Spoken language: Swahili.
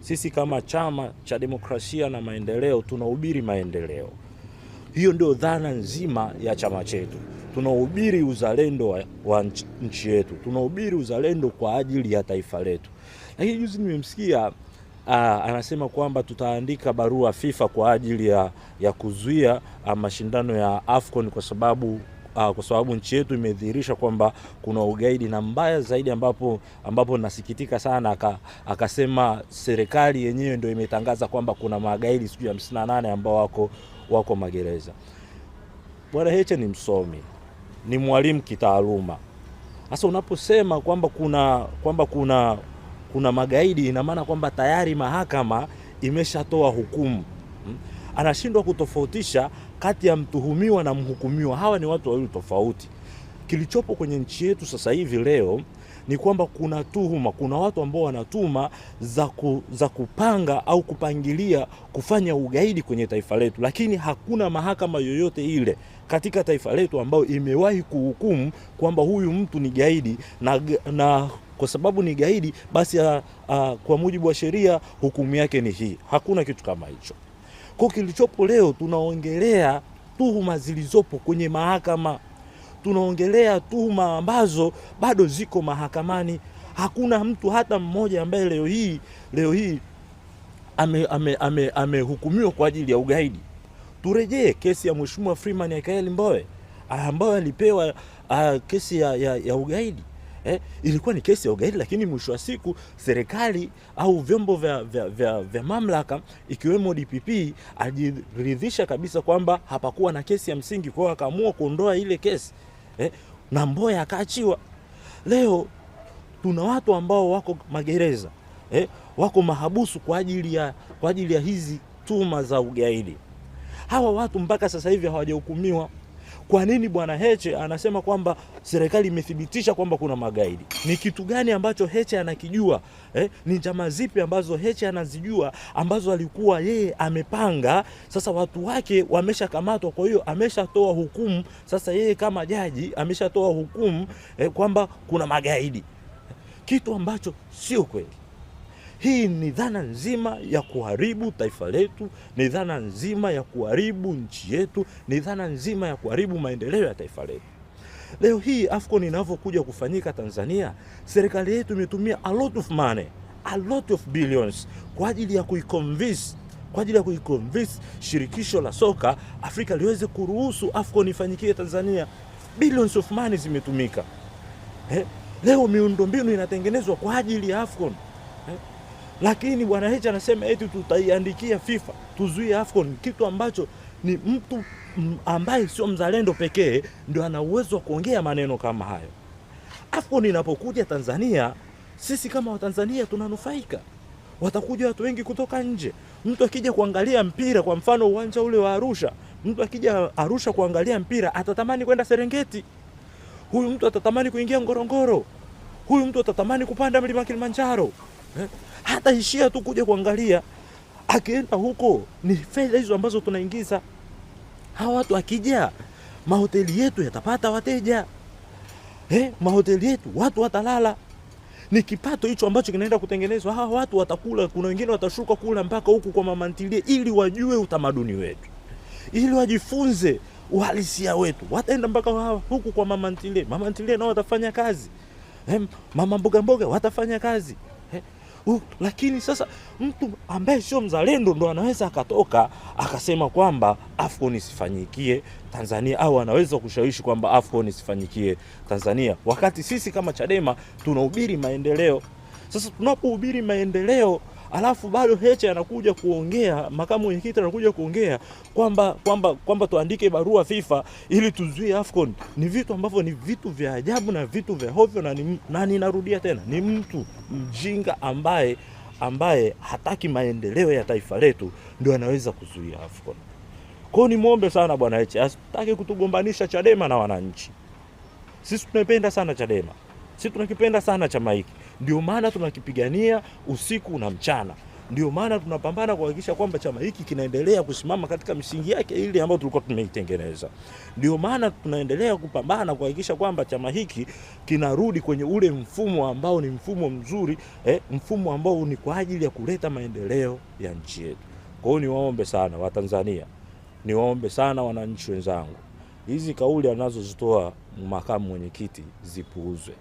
sisi kama chama cha demokrasia na maendeleo tunahubiri maendeleo. Hiyo ndio dhana nzima ya chama chetu. Tunahubiri uzalendo wa nchi yetu, tunahubiri uzalendo kwa ajili ya taifa letu. Lakini juzi nimemsikia anasema kwamba tutaandika barua FIFA kwa ajili ya kuzuia mashindano ya AFCON kwa sababu nchi yetu imedhihirisha kwamba kuna ugaidi, na mbaya zaidi ambapo nasikitika sana akasema serikali yenyewe ndio imetangaza kwamba kuna magaidi 58 ambao wako magereza. Bwana Heche ni msomi, ni mwalimu kitaaluma. Sasa unaposema kwamba kuna magaidi, ina maana kwamba tayari mahakama imeshatoa hukumu. Anashindwa kutofautisha kati ya mtuhumiwa na mhukumiwa. Hawa ni watu wawili tofauti. Kilichopo kwenye nchi yetu sasa hivi leo ni kwamba kuna tuhuma, kuna watu ambao wanatuma za kupanga au kupangilia kufanya ugaidi kwenye taifa letu, lakini hakuna mahakama yoyote ile katika taifa letu ambayo imewahi kuhukumu kwamba huyu mtu ni gaidi, na kwa sababu ni gaidi basi kwa mujibu wa sheria hukumu yake ni hii. Hakuna kitu kama hicho. Kwa kilichopo leo tunaongelea tuhuma zilizopo kwenye mahakama. Tunaongelea tuhuma ambazo bado ziko mahakamani. Hakuna mtu hata mmoja ambaye leo hii amehukumiwa kwa ajili ya ugaidi. Turejee kesi ya Mheshimiwa Freeman Aikaeli Mbowe ambaye alipewa kesi ya ugaidi. Ilikuwa ni kesi ya ugaidi, lakini mwisho wa siku serikali au vyombo vya mamlaka ikiwemo DPP aliridhisha kabisa kwamba hapakuwa na kesi ya msingi, kwa akaamua kuondoa ile kesi. Na Mbowe akaachiwa. Leo tuna watu ambao wako magereza, wako mahabusu kwa ajili ya hizi tuhuma za ugaidi. Hawa watu mpaka sasa hivi hawajahukumiwa. Kwa nini Bwana Heche anasema kwamba serikali imethibitisha kwamba kuna magaidi? Ni kitu gani ambacho Heche anakijua? Ni njama zipi ambazo Heche anazijua ambazo alikuwa yeye amepanga? Sasa watu wake wameshakamatwa, kwa hiyo ameshatoa hukumu. Sasa yeye kama jaji ameshatoa hukumu kwamba kuna magaidi, kitu ambacho sio kweli. Hii ni dhana nzima ya kuharibu taifa letu, ni dhana nzima ya kuharibu nchi yetu, ni dhana nzima ya kuharibu maendeleo ya taifa letu. Leo hii AFCON inavyokuja kufanyika Tanzania, serikali yetu imetumia a lot of money, a lot of billions kwa ajili ya kuiconvince shirikisho la soka Afrika liweze kuruhusu AFCON ifanyikie Tanzania. Billions of money zimetumika. Leo miundombinu inatengenezwa kwa ajili ya AFCON. Lakini Bwana Heche anasema eti tutaiandikia FIFA tuzuie AFCON, kitu ambacho ni mtu ambaye sio mzalendo pekee ndio ana uwezo wa kuongea maneno kama hayo. AFCON inapokuja Tanzania, sisi kama Watanzania tunanufaika. Watakuja watu wengi kutoka nje. Mtu akija kuangalia mpira, kwa mfano uwanja ule wa Arusha, mtu akija Arusha kuangalia mpira atatamani kwenda Serengeti. Huyu mtu atatamani kuingia Ngorongoro. Huyu mtu atatamani kupanda mlima Kilimanjaro. Hata ishia tu kuja kuangalia. Akienda huko ni fedha hizo ambazo tunaingiza. Hawa watu akija, mahoteli yetu yatapata wateja. Mahoteli yetu watu watalala. Ni kipato hicho ambacho kinaenda kutengenezwa. Hawa watu watakula, kuna wengine watashuka kula mpaka huku kwa mama ntilie ili wajue utamaduni wetu, ili wajifunze uhalisia wetu. Wataenda mpaka huku kwa mama ntilie. Mama ntilie nao watafanya kazi. Mama mboga watafanya kazi. Lakini sasa mtu ambaye sio mzalendo ndo anaweza akatoka akasema kwamba AFCON isifanyikie Tanzania, au anaweza kushawishi kwamba AFCON isifanyikie Tanzania, wakati sisi kama Chadema tunahubiri maendeleo. Sasa tunapohubiri maendeleo alafu bado Heche anakuja kuongea, makamu mwenyekiti anakuja kuongea kwamba tuandike barua FIFA ili tuzuie AFCON, ni vitu ambavyo ni vitu vya ajabu na vitu vya hovyo, na ninarudia tena, ni mtu mjinga ambaye hataki maendeleo ya taifa letu ndio anaweza kuzuia AFCON. Kwa hiyo nimuombe sana Bwana Heche asitaki kutugombanisha Chadema na wananchi. Sisi tunapenda sana Chadema. Sisi tunakipenda sana chama hiki. Ndio maana tunakipigania usiku na mchana. Ndio maana tunapambana kuhakikisha kwamba chama hiki kinaendelea kusimama katika misingi yake ile ambayo tulikuwa tumeitengeneza. Ndio maana tunaendelea kupambana kuhakikisha kwamba chama hiki kinarudi kwenye ule mfumo ambao ni mfumo mzuri, mfumo ambao ni kwa ajili ya kuleta maendeleo ya nchi yetu. Kwa hiyo niwaombe sana Watanzania, niwaombe sana wananchi wenzangu, hizi kauli anazozitoa makamu mwenyekiti zipuuzwe.